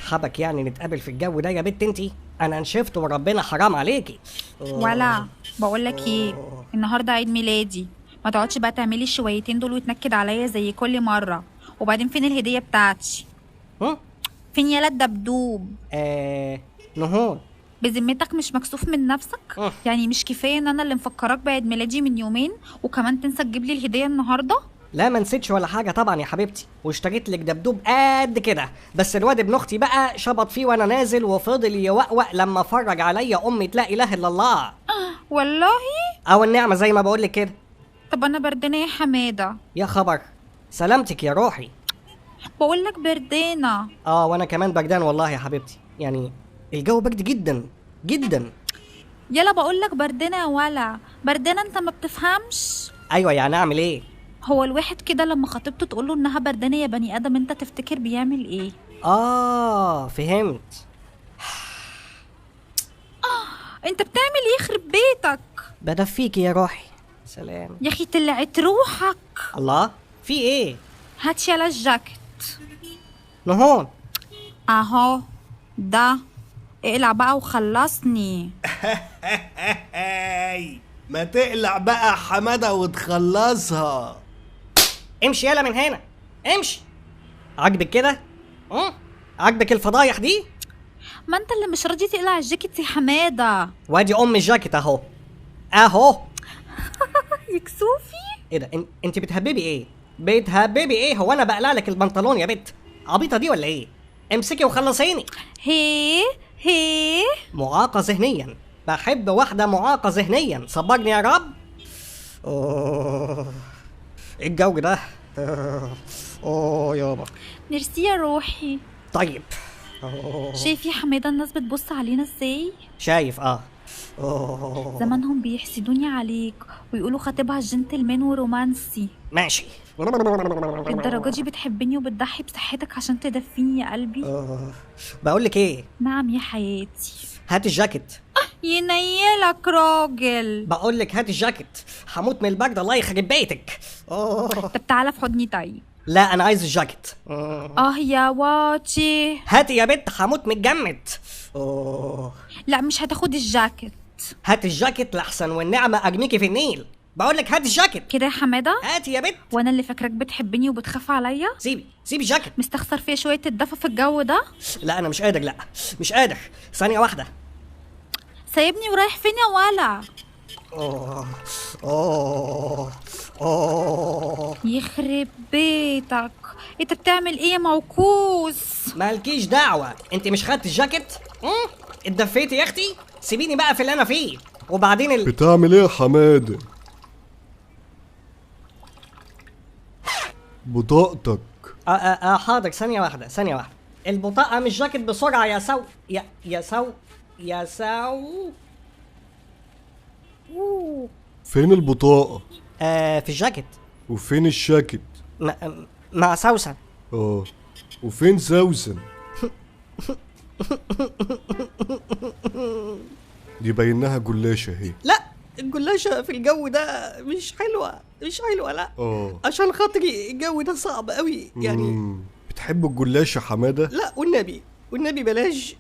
حبك يعني نتقابل في الجو ده يا بت انتي؟ انا نشفت وربنا حرام عليكي. ولا بقولك ايه، النهارده عيد ميلادي، ما تقعدش بقى تعملي الشويتين دول وتنكد عليا زي كل مره. وبعدين فين الهديه بتاعتي؟ هم؟ فين يالا الدبدوب؟ نهون. بذمتك مش مكسوف من نفسك؟ يعني مش كفايه ان انا اللي مفكراك بعيد ميلادي من يومين وكمان تنسى تجيب لي الهديه النهارده؟ لا ما نسيتش ولا حاجه طبعا يا حبيبتي، واشتريت لك دبدوب قد كده، بس الواد ابن اختي بقى شبط فيه وانا نازل وفضل يوقوق لما فرج عليا امي لا اله الا الله. والله؟ او النعمه زي ما بقول لك كده. طب انا بردانه يا حماده. يا خبر، سلامتك يا روحي. بقولك بردانه. وانا كمان بردان والله يا حبيبتي، يعني الجو برد جدا جدا. يلا بقولك بردانه يا ولا بردانه، انت ما بتفهمش. ايوه يعني اعمل ايه؟ هو الواحد كده لما خطيبته تقوله انها بردانه يا بني ادم، انت تفتكر بيعمل ايه؟ فهمت. انت بتعمل ايه يخرب بيتك؟ بدفيكي يا روحي. سلام. يا اخي طلعت روحك. الله، في ايه؟ هات يلا الجاكيت. نهون. اهو ده، اقلع بقى وخلصني. ما تقلع بقى حمادة وتخلصها. امشي يلا من هنا، امشي. عاجبك كده؟ عاجبك الفضايح دي؟ ما انت اللي مش راضي تقلع الجاكيت يا حماده. وادي ام الجاكيت اهو اهو. يكسوفي. ايه ده؟ انت بتهببي ايه؟ بتهببي ايه؟ هو انا بقلع لك البنطلون يا بت؟ عبيطه دي ولا ايه؟ امسكي وخلصيني. هي هي معاقه ذهنيا، بحب واحده معاقه ذهنيا، صبرني يا رب. الجو ده. يابا. ميرسي يا روحي. طيب. شايف يا حماده الناس بتبص علينا ازاي؟ شايف. زمانهم بيحسدوني عليك ويقولوا خطيبها جنتلمان ورومانسي. ماشي. الدرجة دي بتحبني وبتضحي بصحتك عشان تدفيني يا قلبي؟ بقولك ايه؟ نعم يا حياتي. هات الجاكيت. ينيلك راجل. بقولك هات الجاكيت، هموت من البرد الله يخرب بيتك. طب تعالى في حضني طيب. لا انا عايز الجاكيت. يا واطي. هاتي يا بنت، هموت متجمد. لا مش هتاخد الجاكيت. هات الجاكيت لحسن والنعمة ارميكي في النيل. بقولك هات الجاكيت كده يا حماده. هاتي يا بنت. وانا اللي فاكراك بتحبني وبتخاف عليا. سيبي الجاكيت. مستخسر فيا شويه الدفى في الجو ده؟ لا انا مش قادر، لا مش قادر، ثانية واحدة. سايبني ورايح فين يا ولا؟ يخرب بيتك، انت بتعمل ايه يا موكوس؟ مالكيش دعوة، انت مش خدت الجاكيت؟ اتدفيتي يا اختي، سيبيني بقى في اللي انا فيه. وبعدين بتعمل ايه يا حمادة؟ بطاقتك. حاضر، ثانية واحدة. البطاقة مش جاكيت، بسرعة يا سو. يا سو. فين البطاقة؟ في الجاكيت. وفين الشاكيت؟ مع سوسن. وفين سوسن؟ دي باينها جلاشة اهي. لا الجلاشة في الجو ده مش حلوة لا. عشان خاطري الجو ده صعب قوي يعني. بتحب الجلاشة حمادة؟ لا والنبي بلاش،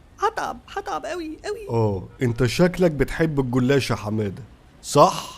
هتعب قوي. انت شكلك بتحب الجلاشة حمادة، صح؟